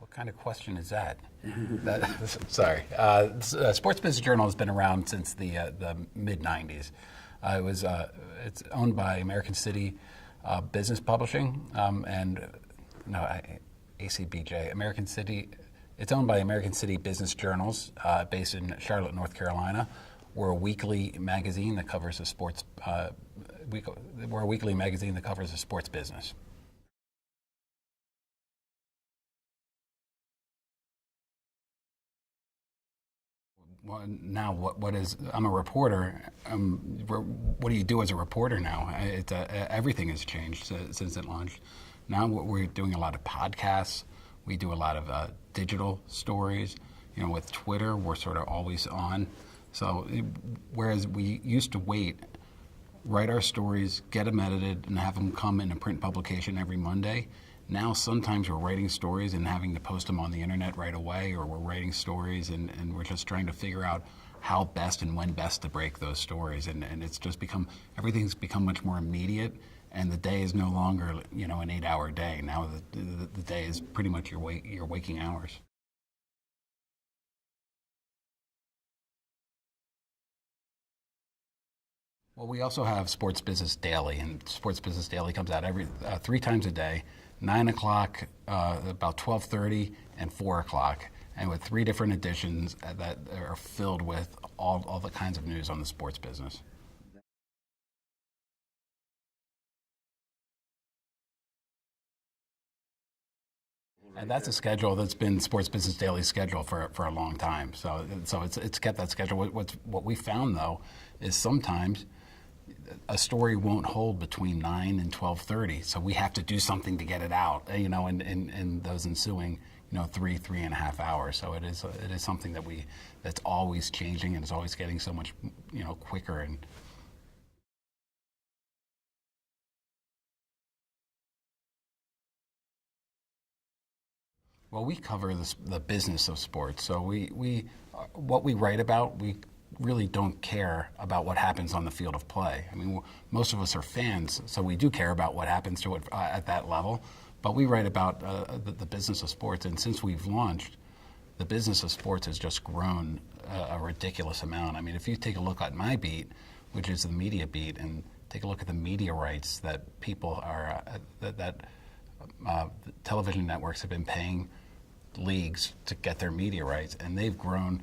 What kind of question is that? Sorry. Sports Business Journal has been around since the mid '90s. It's owned by American City Business Publishing ACBJ. American City. It's owned by American City Business Journals, based in Charlotte, North Carolina. We're a weekly magazine that covers the sports. We're a weekly magazine that covers the sports business. Well, now I'm a reporter. What do you do as a reporter now? Everything has changed since it launched. Now we're doing a lot of podcasts. We do a lot of digital stories. With Twitter, we're sort of always on. So whereas we used to write our stories, get them edited, and have them come in a print publication every Monday, now sometimes we're writing stories and having to post them on the internet right away, or we're writing stories and we're just trying to figure out how best and when best to break those stories. And it's just everything's become much more immediate, and the day is no longer an 8-hour day. Now the day is pretty much your waking hours. Well, we also have Sports Business Daily, and Sports Business Daily comes out every 3 times a day, 9 o'clock, about 12:30, and 4 o'clock, and with 3 different editions that are filled with all the kinds of news on the sports business. And that's a schedule that's been Sports Business Daily's schedule for a long time. So it's kept that schedule. What we found, though, is sometimes a story won't hold between 9 and 12:30, so we have to do something to get it out, in those ensuing, 3.5 hours. So it is something that's always changing, and it's always getting so much, quicker. And well, we cover the business of sports. So what we write about, we really don't care about what happens on the field of play. I mean, most of us are fans, so we do care about what happens to it at that level. But we write about the business of sports, and since we've launched, the business of sports has just grown a ridiculous amount. I mean, if you take a look at my beat, which is the media beat, and take a look at the media rights that people are that television networks have been paying leagues to get their media rights, and they've grown.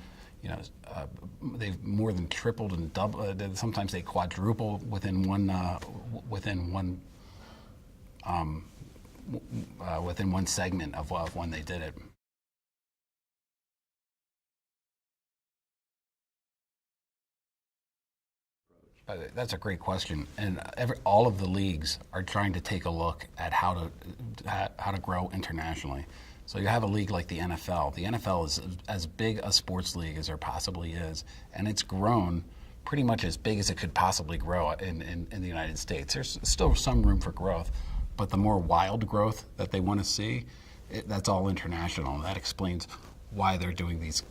They've more than tripled and doubled. Sometimes they quadruple within one segment of when they did it. That's a great question, and all of the leagues are trying to take a look at how to grow internationally. So you have a league like the NFL. The NFL is as big a sports league as there possibly is, and it's grown pretty much as big as it could possibly grow in the United States. There's still some room for growth, but the more wild growth that they want to see, that's all international. That explains why they're doing these.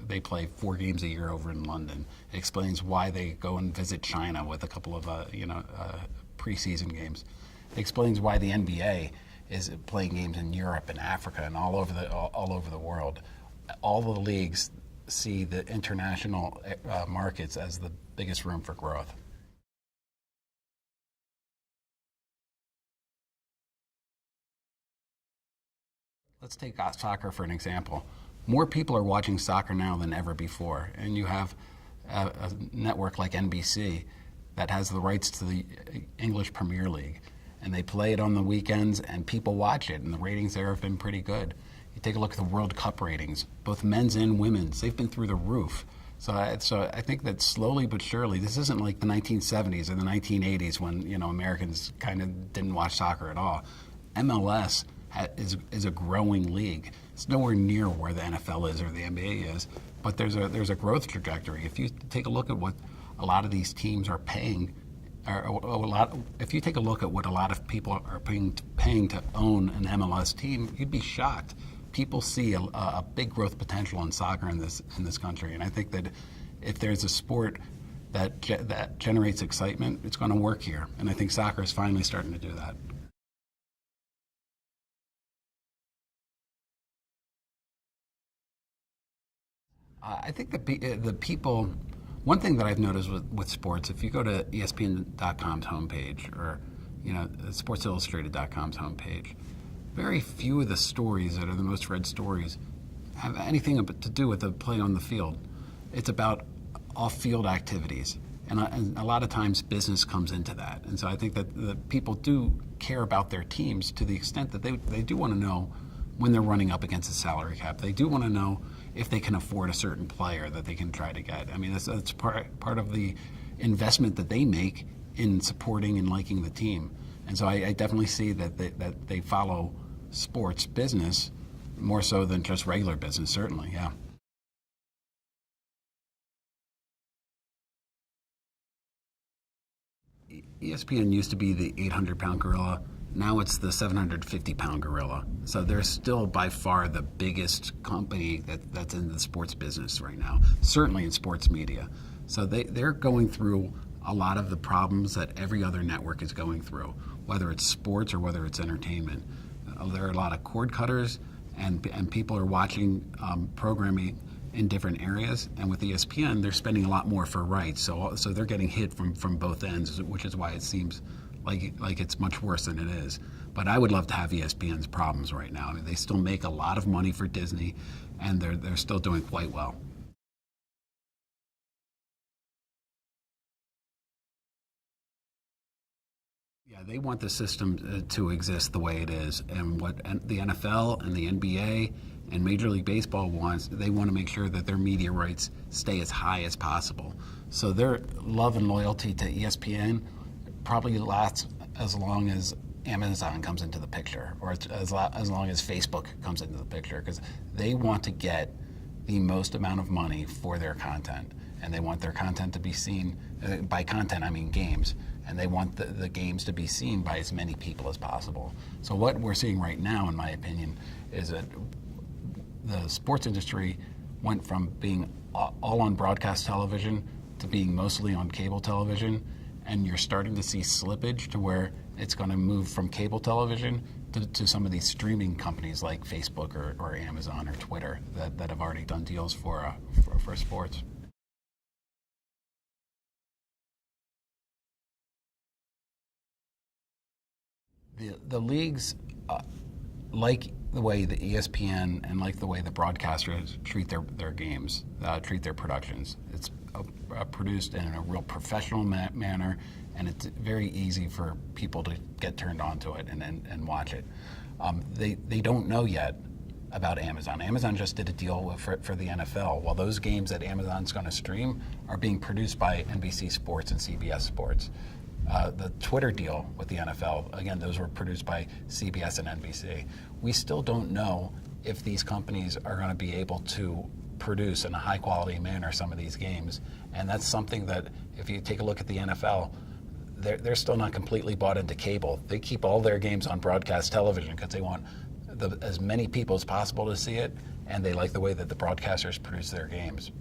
They play 4 games a year over in London. It explains why they go and visit China with a couple of preseason games. It explains why the NBA is playing games in Europe and Africa and all over the world. All the leagues see the international markets as the biggest room for growth. Let's take soccer for an example. More people are watching soccer now than ever before, and you have a network like NBC that has the rights to the English Premier League. And they play it on the weekends, and people watch it, and the ratings there have been pretty good. You take a look at the World Cup ratings, both men's and women's, they've been through the roof. So I think that slowly but surely, this isn't like the 1970s or the 1980s when Americans kind of didn't watch soccer at all. MLS is a growing league. It's nowhere near where the NFL is or the NBA is, but there's a growth trajectory. If you take a look at what a lot of these teams are paying. If you take a look at what a lot of people are paying to own an MLS team, you'd be shocked. People see a big growth potential in soccer in this country, and I think that if there's a sport that generates excitement, it's going to work here. And I think soccer is finally starting to do that. I think the people. One thing that I've noticed with sports, if you go to ESPN.com's homepage or SportsIllustrated.com's homepage, very few of the stories that are the most read stories have anything to do with the play on the field. It's about off-field activities, and a lot of times business comes into that. And so I think that the people do care about their teams to the extent that they do want to know when they're running up against a salary cap. They do want to know if they can afford a certain player that they can try to get. I mean, that's part of the investment that they make in supporting and liking the team. And so I definitely see that they follow sports business more so than just regular business, certainly, yeah. ESPN used to be the 800-pound gorilla. Now it's the 750-pound gorilla. So they're still by far the biggest company that's in the sports business right now, certainly in sports media. So they're going through a lot of the problems that every other network is going through, whether it's sports or whether it's entertainment. There are a lot of cord cutters, and people are watching programming in different areas. And with ESPN, they're spending a lot more for rights. So they're getting hit from both ends, which is why it seems like it's much worse than it is. But I would love to have ESPN's problems right now. I mean, they still make a lot of money for Disney, and they're still doing quite well. Yeah, they want the system to exist the way it is, and what the NFL and the NBA and Major League Baseball wants, they want to make sure that their media rights stay as high as possible. So their love and loyalty to ESPN probably lasts as long as Amazon comes into the picture, or as long as Facebook comes into the picture, because they want to get the most amount of money for their content, and they want their content to be seen. By content, I mean games, and they want the games to be seen by as many people as possible. So what we're seeing right now, in my opinion, is that the sports industry went from being all on broadcast television to being mostly on cable television, and you're starting to see slippage to where it's going to move from cable television to some of these streaming companies like Facebook or Amazon or Twitter that have already done deals for sports. The leagues like the way the ESPN and like the way the broadcasters treat their games, treat their productions. It's produced in a real professional manner, and it's very easy for people to get turned on to it and watch it. They don't know yet about Amazon. Amazon just did a deal for the NFL. Well, those games that Amazon's going to stream are being produced by NBC Sports and CBS Sports. The Twitter deal with the NFL, again, those were produced by CBS and NBC. We still don't know if these companies are going to be able to produce in a high quality manner some of these games. And that's something that, if you take a look at the NFL, they're still not completely bought into cable. They keep all their games on broadcast television because they want as many people as possible to see it, and they like the way that the broadcasters produce their games.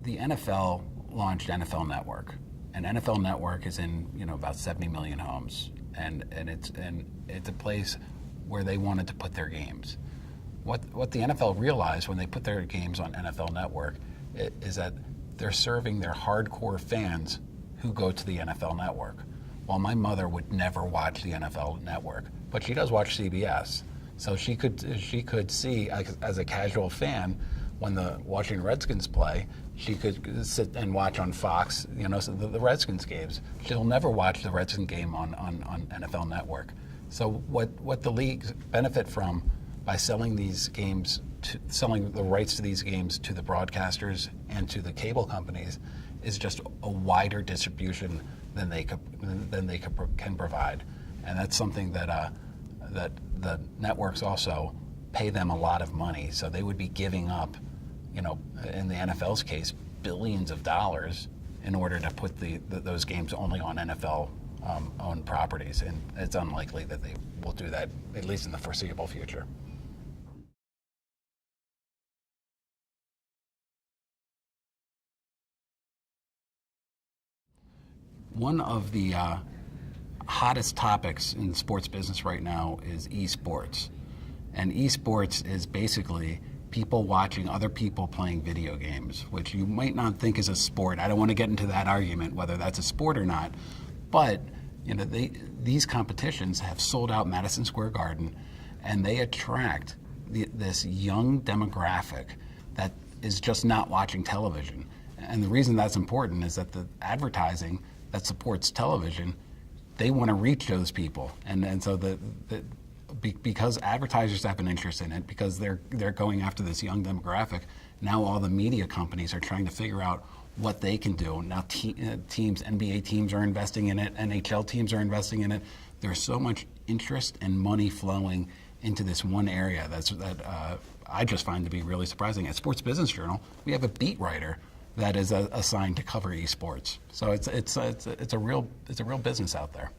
The NFL launched NFL Network, and NFL Network is in about 70 million homes, and it's a place where they wanted to put their games. What the NFL realized when they put their games on NFL Network is that they're serving their hardcore fans who go to the NFL Network. Well, my mother would never watch the NFL Network, but she does watch CBS, so she could see as a casual fan when the Washington Redskins play. She could sit and watch on Fox, so the Redskins games. She'll never watch the Redskins game on NFL Network. So what the leagues benefit from by selling these games, selling the rights to these games to the broadcasters and to the cable companies, is just a wider distribution than they can provide, and that's something that the networks also pay them a lot of money. So they would be giving up, in the NFL's case, billions of dollars in order to put those games only on NFL owned properties, and it's unlikely that they will do that, at least in the foreseeable future. One of the hottest topics in the sports business right now is eSports. And eSports is basically people watching other people playing video games, which you might not think is a sport. I don't want to get into that argument whether that's a sport or not, but these competitions have sold out Madison Square Garden, and they attract this young demographic that is just not watching television. And the reason that's important is that the advertising that supports television, they want to reach those people, and so because advertisers have an interest in it, because they're going after this young demographic, now all the media companies are trying to figure out what they can do. Now teams, NBA teams are investing in it, NHL teams are investing in it. There's so much interest and money flowing into this one area that I just find to be really surprising. At Sports Business Journal, we have a beat writer that is assigned to cover esports. So it's a real business out there.